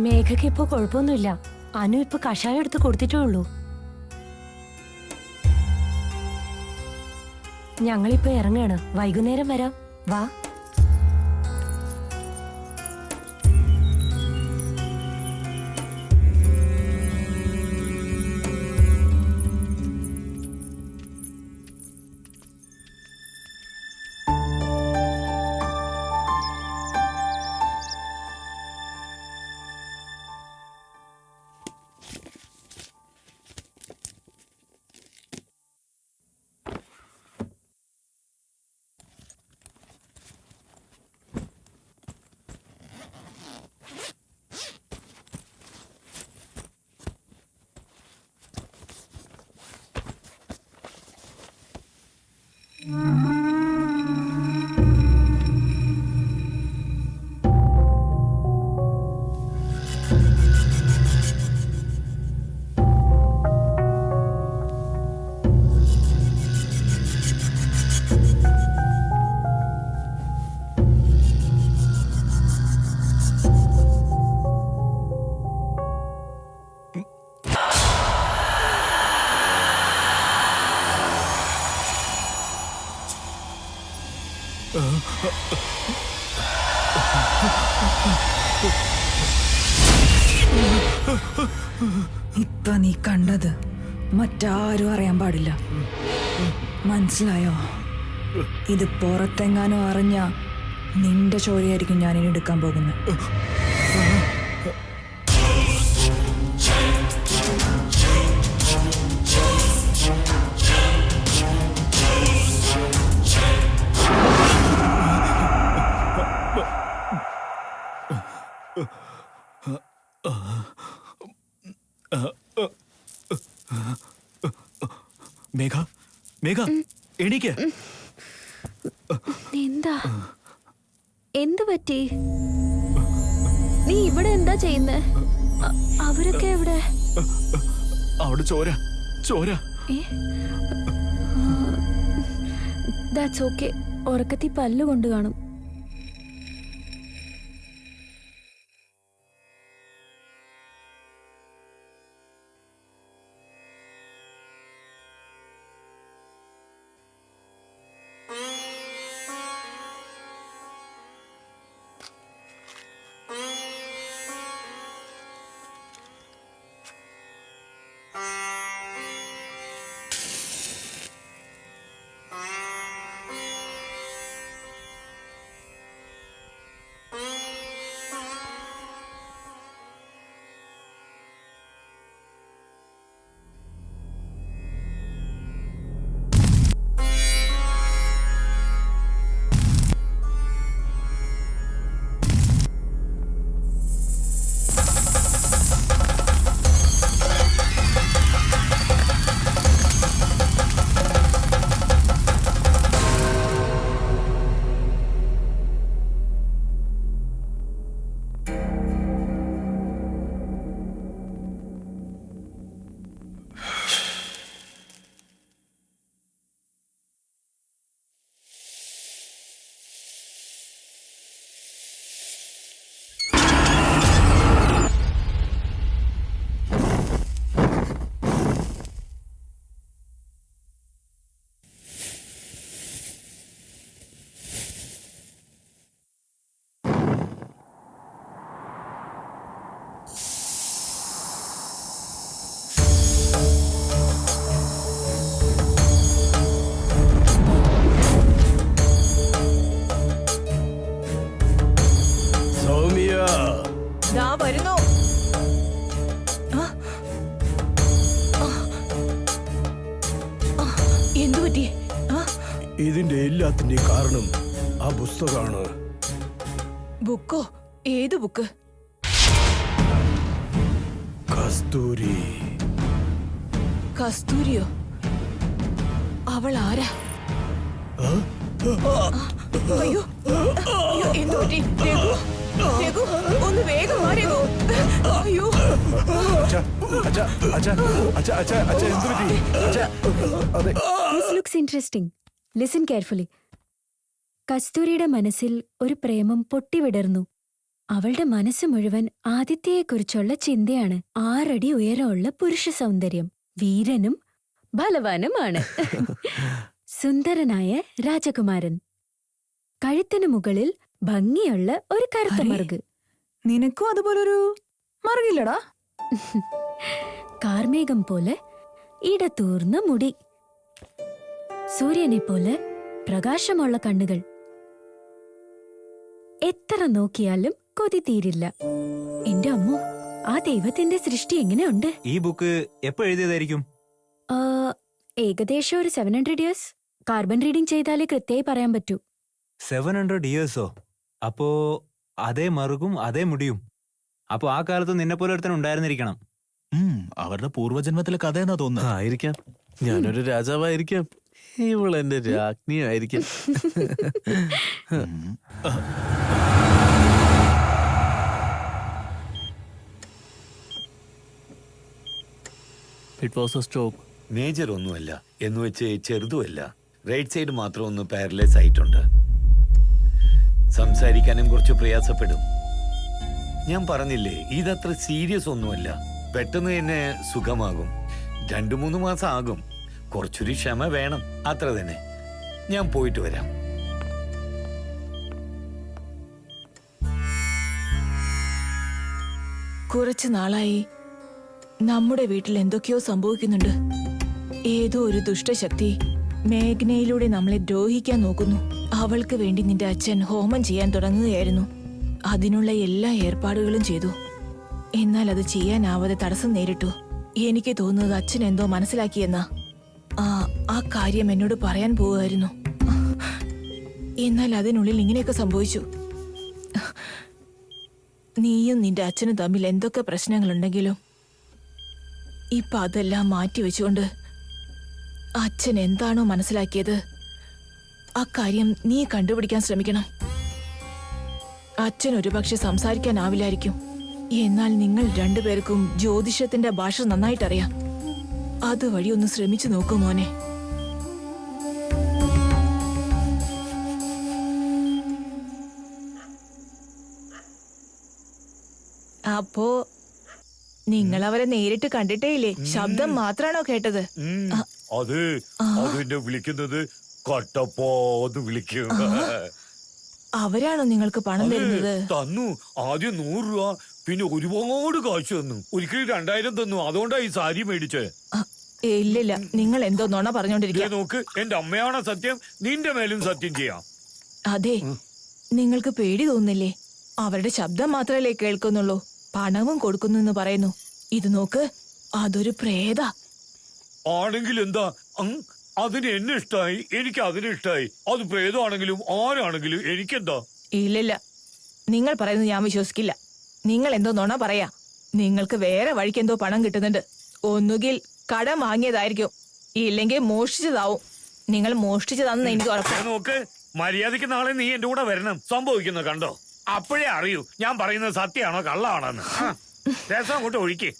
മേഘയ്ക്ക് ഇപ്പൊ കുഴപ്പമൊന്നുമില്ല. അനു ഇപ്പൊ കഷായം എടുത്ത് കൊടുത്തിട്ടേ ഉള്ളൂ. ഞങ്ങളിപ്പോ ഇറങ്ങാണ്, വൈകുന്നേരം വരാം. വാ. ഇപ്പൊ നീ കണ്ടത് മറ്റാരും അറിയാൻ പാടില്ല. മനസ്സിലായോ? ഇത് പുറത്തെങ്ങാനോ അറിഞ്ഞ നിന്റെ ചോരയായിരിക്കും ഞാനിനി എടുക്കാൻ പോകുന്നത്. മേഘ, മേഘ, എണീക്ക്. എന്താ? എന്ത് പറ്റി? നീ ഇവിടെ എന്താ ചെയ്യുന്നേ? അവരൊക്കെ എവിടെ? അവിടെ ചോര, ചോര. That's okay. ഉറക്കത്തി പല്ല് കൊണ്ട് കാണും. ഇതിന്റെ എല്ലാത്തിന്റെ കാരണം ആ പുസ്തകമാണ്. ബുക്കോ? ഏത് ബുക്ക്? കസ്തൂരി. കസ്തൂരിയോ? അവൾ ആരാ? അയ്യോ, എന്ത് പറ്റി? രഘു, രഘു, ഒന്ന് വേഗം വാ രഘു. അയ്യോ, This looks interesting. Listen carefully. കസ്തൂരിയുടെ മനസ്സിൽ ഒരു പ്രേമം പൊട്ടിവിടർന്നു. അവളുടെ മനസ്സ് മുഴുവൻ ആദിത്യയെക്കുറിച്ചുള്ള ചിന്തയാണ്. 6 അടി ഉയരമുള്ള പുരുഷ സൗന്ദര്യം, വീരനും ബലവാനുമാണ്. സുന്ദരനായ രാജകുമാരൻ, കഴുത്തിനു മുകളിൽ ഭംഗിയുള്ള ഒരു കറുത്ത അരേ. മറുക്. നിനക്കും അതുപോലൊരു മറുകില്ലടാ. കാർമേഘം പോലെ ഇടതൂർന്ന മുടി, സൂര്യനെ പോലെ പ്രകാശമുള്ള കണ്ണുകൾ. എത്ര നോക്കിയാലും കൊതി തീരില്ല. എന്റെ അമ്മോ, ആ ദൈവത്തിന്റെ സൃഷ്ടി എങ്ങനെയുണ്ട്? ഈ ബുക്ക് എപ്പോ എഴുതിയതായിരിക്കും? ആ, ഏകദേശം ഒരു 700 years. കാർബൺ റീഡിംഗ് ചെയ്താലേ കൃത്യമായി പറയാൻ പറ്റൂ. 700 yearsോ? അപ്പോ അതേ മറുകും അതേ മുടിയും. അപ്പൊ ആ കാലത്ത് നിന്നെ പോലെ ഒരുത്തൻ ഉണ്ടായിരുന്നിരിക്കണം. അവരുടെ പൂർവ്വജന്മത്തിലെ കഥ എന്നാ തോന്നുന്നത്. ആയിരിക്കാം. ഞാനൊരു രാജാവായിരിക്കാം. ഇവളെന്റെ രാജ്ഞിയായിരിക്കാം. It was a stroke. Major ഒന്നുമല്ല, എന്ന് വെച്ച് ചെറുതുമല്ല. റൈറ്റ് സൈഡ് മാത്രം ഒന്ന് പാരലൈസ് ആയിട്ടുണ്ട്. സംസാരിക്കാനും കുറച്ച് പ്രയാസപ്പെടും. ഞാൻ പറഞ്ഞില്ലേ, ഇതത്ര സീരിയസ് ഒന്നുമല്ല. പെട്ടെന്ന് തന്നെ സുഖമാകും. 2-3 മാസം ആകും. കുറച്ചൊരു ക്ഷമ വേണം, അത്ര തന്നെ. ഞാൻ പോയിട്ട് വരാം. കുറച്ചു നാളായി നമ്മുടെ വീട്ടിൽ എന്തൊക്കെയോ സംഭവിക്കുന്നുണ്ട്. ഏതോ ഒരു ദുഷ്ടശക്തി മേഘ്നയിലൂടെ നമ്മളെ ദ്രോഹിക്കാൻ നോക്കുന്നു. അവൾക്ക് വേണ്ടി നിന്റെ അച്ഛൻ ഹോമം ചെയ്യാൻ തുടങ്ങുകയായിരുന്നു. അതിനുള്ള എല്ലാ ഏർപ്പാടുകളും ചെയ്തു. എന്നാൽ അത് ചെയ്യാനാവാതെ തടസ്സം നേരിട്ടു. എനിക്ക് തോന്നുന്നത് അച്ഛൻ എന്തോ മനസ്സിലാക്കിയെന്നാ. ആ കാര്യം എന്നോട് പറയാൻ പോവുമായിരുന്നു. എന്നാൽ അതിനുള്ളിൽ ഇങ്ങനെയൊക്കെ സംഭവിച്ചു. നീയും നിന്റെ അച്ഛനും തമ്മിൽ എന്തൊക്കെ പ്രശ്നങ്ങളുണ്ടെങ്കിലും ഇപ്പൊ അതെല്ലാം മാറ്റിവെച്ചുകൊണ്ട് അച്ഛൻ എന്താണോ മനസ്സിലാക്കിയത് ആ കാര്യം നീ കണ്ടുപിടിക്കാൻ ശ്രമിക്കണം. അച്ഛൻ ഒരുപക്ഷെ സംസാരിക്കാനാവില്ലായിരിക്കും. എന്നാൽ നിങ്ങൾ രണ്ടുപേർക്കും ജ്യോതിഷത്തിന്റെ ഭാഷ നന്നായിട്ടറിയാം. അതുവഴി ഒന്ന് ശ്രമിച്ചു നോക്കൂ മോനെ. അപ്പോ നിങ്ങൾ അവരെ നേരിട്ട് കണ്ടിട്ടേ ഇല്ലേ? ശബ്ദം മാത്രാണോ കേട്ടത്? അത് അതിന്റെ വിളിക്കുന്നത് കട്ടപ്പോന്ന് വിളിക്കും. അവരാണോ നിങ്ങൾക്ക് പണം തരുന്നത്? തന്നു. ആദ്യം 100 രൂപ, പിന്നെ ഒരുപാട് കാശ് തന്നു. ഒരിക്കലും 2000 തന്നു. അതുകൊണ്ടാ ഈ സാരി മേടിച്ചേ. ഇല്ലില്ല, നിങ്ങൾ എന്തോ നുണ പറഞ്ഞോണ്ടിരിക്കുക. നോക്ക്, എന്റെ അമ്മയാണ് സത്യം, നിന്റെ മേലും സത്യം ചെയ്യാം. അതെ, നിങ്ങൾക്ക് പേടി തോന്നുന്നില്ലേ? അവരുടെ ശബ്ദം മാത്രമല്ലേ കേൾക്കുന്നുള്ളൂ, പണവും കൊടുക്കുന്നു എന്ന് പറയുന്നു. ഇത് നോക്ക്, അതൊരു പ്രേത. ആണെങ്കിൽ എന്താ? അതിന് എന്നെ ഇഷ്ടായി, എനിക്ക് അതിനെ ഇഷ്ടായി. അത് പ്രേതമാണെങ്കിലും ആരാണെങ്കിലും എനിക്കെന്താ? ഇല്ലില്ല, നിങ്ങൾ പറയുന്നത് ഞാൻ വിശ്വസിക്കില്ല. നിങ്ങൾ എന്തോ നുണ പറയാ. നിങ്ങൾക്ക് വേറെ വഴിക്ക് എന്തോ പണം കിട്ടുന്നുണ്ട്. ഒന്നുകിൽ കടം വാങ്ങിയതായിരിക്കും, ഇല്ലെങ്കിൽ മോഷ്ടിച്ചതാവും. നിങ്ങൾ മോഷ്ടിച്ചതാണെന്ന് എനിക്ക് ഉറപ്പാണ്. നോക്ക്, മര്യാദയ്ക്ക് നാളെ നീ എന്റെ കൂടെ വരണം. സംഭവിക്കുന്നത് കണ്ടോ? അപ്പോഴേ അറിയൂ ഞാൻ പറയുന്നത് സത്യമാണോ കള്ളാണോന്ന്. രസം അങ്ങോട്ട് ഒഴിക്ക്.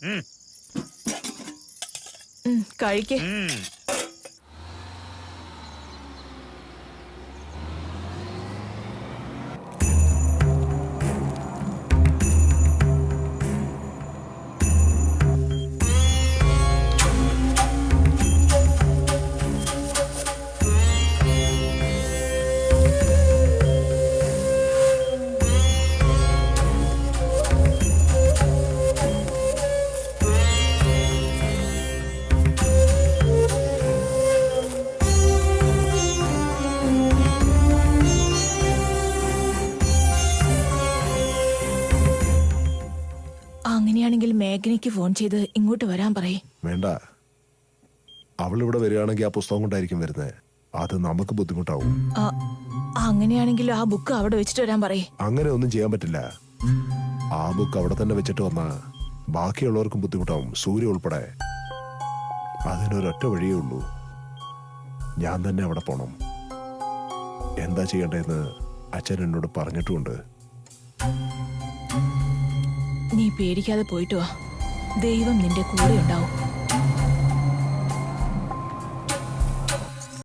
കഴിക്കേ. അങ്ങനെയാണെങ്കിൽ മേഘനയ്ക്ക് ഫോൺ ചെയ്ത് ഇങ്ങോട്ട് വരാൻ പറയേ. വേണ്ട, അവൾ ഇവിടെ വരികയാണെങ്കിൽ ആ പുസ്തകം കൊണ്ടായിരിക്കും വരുന്നത്. അത് നമുക്ക് ബുദ്ധിമുട്ടാവും. അങ്ങനെയാണെങ്കിൽ ആ ബുക്ക് അവിടെ വെച്ചിട്ട് വരാൻ പറയേ. അങ്ങനെ ഒന്നും ചെയ്യാൻ പറ്റില്ല. ആ ബുക്ക് അവിടെ തന്നെ വെച്ചിട്ട് വന്നാ ബാക്കിയുള്ളവർക്കും ബുദ്ധിമുട്ടാവും, സൂര്യ ഉൾപ്പെടെ. അതിനൊരൊറ്റ വഴിയേ ഉള്ളൂ, ഞാൻ തന്നെ അവിടെ പോണം. എന്താ ചെയ്യേണ്ടതെന്ന് അച്ഛൻ എന്നോട് പറഞ്ഞിട്ടുമുണ്ട്. നീ പേടിക്കാതെ പോയിട്ട് വാ, ദൈവം നിന്റെ കൂടെ ഉണ്ടാവും.